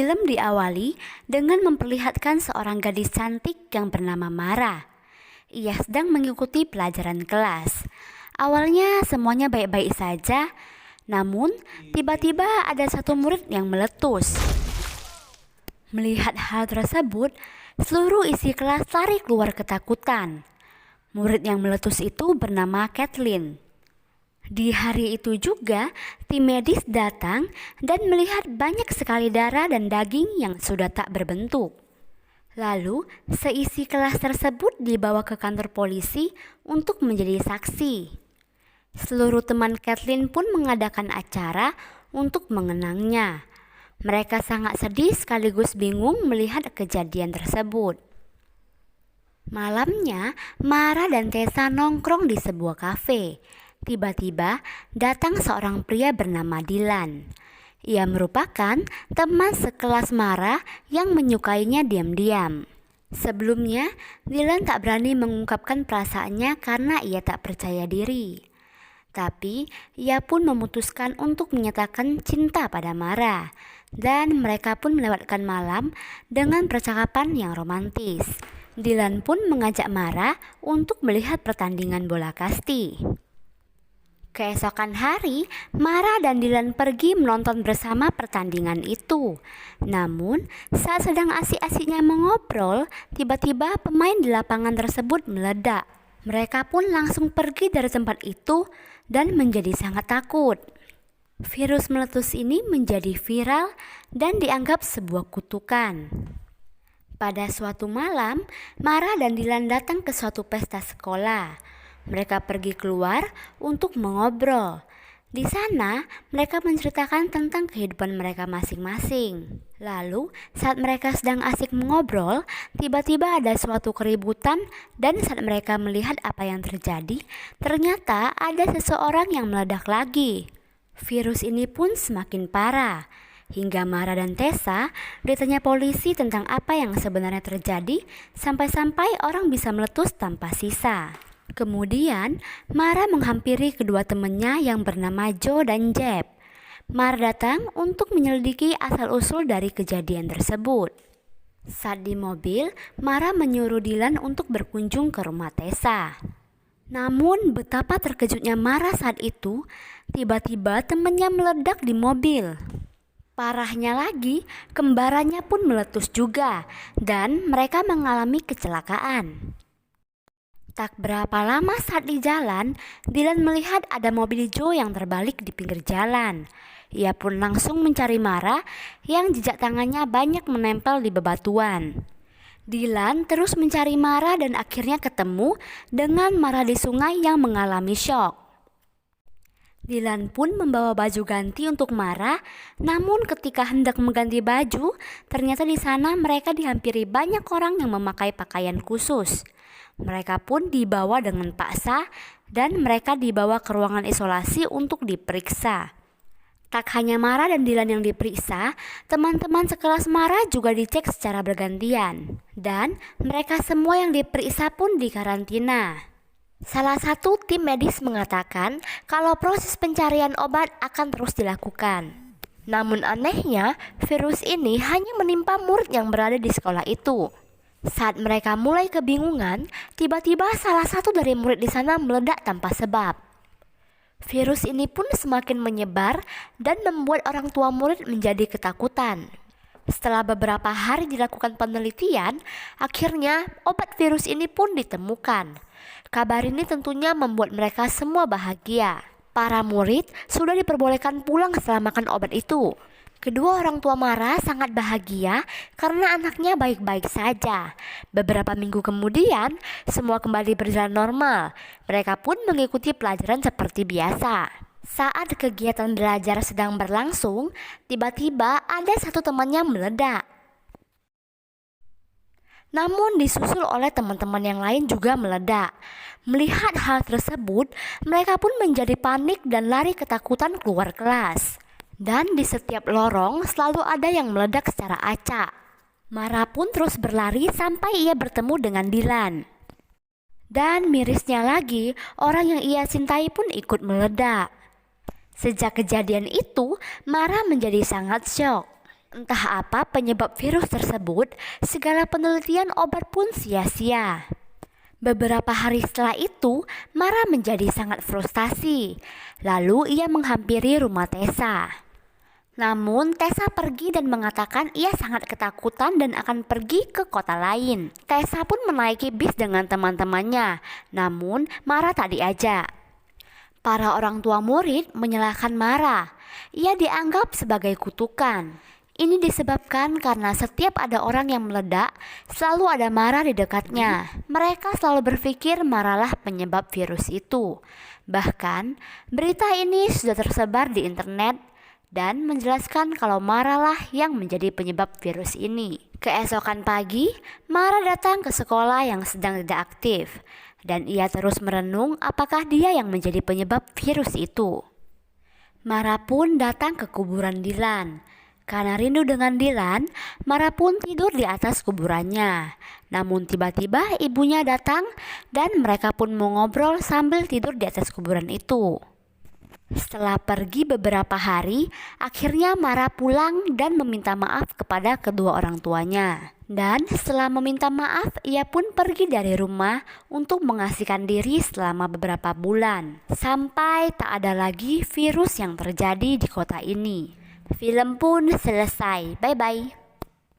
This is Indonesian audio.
Film diawali dengan memperlihatkan seorang gadis cantik yang bernama Mara. Ia sedang mengikuti pelajaran kelas. Awalnya semuanya baik-baik saja, namun tiba-tiba ada satu murid yang meletus. Melihat hal tersebut, seluruh isi kelas lari keluar ketakutan. Murid yang meletus itu bernama Kathleen. Di hari itu juga, tim medis datang dan melihat banyak sekali darah dan daging yang sudah tak berbentuk. Lalu, seisi kelas tersebut dibawa ke kantor polisi untuk menjadi saksi. Seluruh teman Kathleen pun mengadakan acara untuk mengenangnya. Mereka sangat sedih sekaligus bingung melihat kejadian tersebut. Malamnya, Mara dan Tessa nongkrong di sebuah kafe. Tiba-tiba datang seorang pria bernama Dylan. Ia merupakan teman sekelas Mara yang menyukainya diam-diam. Sebelumnya, Dylan tak berani mengungkapkan perasaannya karena ia tak percaya diri. Tapi, ia pun memutuskan untuk menyatakan cinta pada Mara. Dan mereka pun melewatkan malam dengan percakapan yang romantis. Dylan pun mengajak Mara untuk melihat pertandingan bola kasti. Keesokan hari, Mara dan Dylan pergi menonton bersama pertandingan itu. Namun, saat sedang asik-asiknya mengobrol, tiba-tiba pemain di lapangan tersebut meledak. Mereka pun langsung pergi dari tempat itu dan menjadi sangat takut. Virus meletus ini menjadi viral dan dianggap sebuah kutukan. Pada suatu malam, Mara dan Dylan datang ke suatu pesta sekolah. Mereka pergi keluar untuk mengobrol. Di sana, mereka menceritakan tentang kehidupan mereka masing-masing. Lalu, saat mereka sedang asik mengobrol, tiba-tiba ada suatu keributan dan saat mereka melihat apa yang terjadi, ternyata ada seseorang yang meledak lagi. Virus ini pun semakin parah. Hingga Mara dan Tessa ditanya polisi tentang apa yang sebenarnya terjadi, sampai-sampai orang bisa meletus tanpa sisa. Kemudian, Mara menghampiri kedua temannya yang bernama Joe dan Jeb. Mara datang untuk menyelidiki asal-usul dari kejadian tersebut. Saat di mobil, Mara menyuruh Dylan untuk berkunjung ke rumah Tessa. Namun, betapa terkejutnya Mara saat itu, tiba-tiba temannya meledak di mobil. Parahnya lagi, kembarannya pun meletus juga, dan mereka mengalami kecelakaan. Tak berapa lama saat di jalan, Dylan melihat ada mobil Joe yang terbalik di pinggir jalan. Ia pun langsung mencari Mara yang jejak tangannya banyak menempel di bebatuan. Dylan terus mencari Mara dan akhirnya ketemu dengan Mara di sungai yang mengalami syok. Dylan pun membawa baju ganti untuk Mara, namun ketika hendak mengganti baju, ternyata di sana mereka dihampiri banyak orang yang memakai pakaian khusus. Mereka pun dibawa dengan paksa dan mereka dibawa ke ruangan isolasi untuk diperiksa. Tak hanya Mara dan Dylan yang diperiksa, teman-teman sekelas Mara juga dicek secara bergantian. Dan mereka semua yang diperiksa pun dikarantina. Salah satu tim medis mengatakan kalau proses pencarian obat akan terus dilakukan. Namun anehnya, virus ini hanya menimpa murid yang berada di sekolah itu. Saat mereka mulai kebingungan, tiba-tiba salah satu dari murid di sana meledak tanpa sebab. Virus ini pun semakin menyebar dan membuat orang tua murid menjadi ketakutan. Setelah beberapa hari dilakukan penelitian, akhirnya obat virus ini pun ditemukan. Kabar ini tentunya membuat mereka semua bahagia. Para murid sudah diperbolehkan pulang setelah makan obat itu. Kedua orang tua Mara sangat bahagia karena anaknya baik-baik saja. Beberapa minggu kemudian, semua kembali berjalan normal. Mereka pun mengikuti pelajaran seperti biasa. Saat kegiatan belajar sedang berlangsung, tiba-tiba ada satu temannya meledak. Namun disusul oleh teman-teman yang lain juga meledak. Melihat hal tersebut, mereka pun menjadi panik dan lari ketakutan keluar kelas. Dan di setiap lorong selalu ada yang meledak secara acak. Mara pun terus berlari sampai ia bertemu dengan Dylan. Dan mirisnya lagi, orang yang ia cintai pun ikut meledak. Sejak kejadian itu, Mara menjadi sangat syok. Entah apa penyebab virus tersebut, segala penelitian obat pun sia-sia. Beberapa hari setelah itu, Mara menjadi sangat frustasi. Lalu ia menghampiri rumah Tessa. Namun Tessa pergi dan mengatakan ia sangat ketakutan dan akan pergi ke kota lain. Tessa pun menaiki bis dengan teman-temannya, namun Mara tak diajak. Para orang tua murid menyalahkan Mara. Ia dianggap sebagai kutukan. Ini disebabkan karena setiap ada orang yang meledak, selalu ada Mara di dekatnya. Mereka selalu berpikir Maralah penyebab virus itu. Bahkan, berita ini sudah tersebar di internet dan menjelaskan kalau Maralah yang menjadi penyebab virus ini. Keesokan pagi, Mara datang ke sekolah yang sedang tidak aktif, dan ia terus merenung apakah dia yang menjadi penyebab virus itu. Mara pun datang ke kuburan Dylan. Karena rindu dengan Dylan, Mara pun tidur di atas kuburannya. Namun tiba-tiba ibunya datang dan mereka pun mengobrol sambil tidur di atas kuburan itu. Setelah pergi beberapa hari, akhirnya Mara pulang dan meminta maaf kepada kedua orang tuanya. Dan setelah meminta maaf, ia pun pergi dari rumah untuk mengasihkan diri selama beberapa bulan. Sampai tak ada lagi virus yang terjadi di kota ini. Film pun selesai. Bye-bye.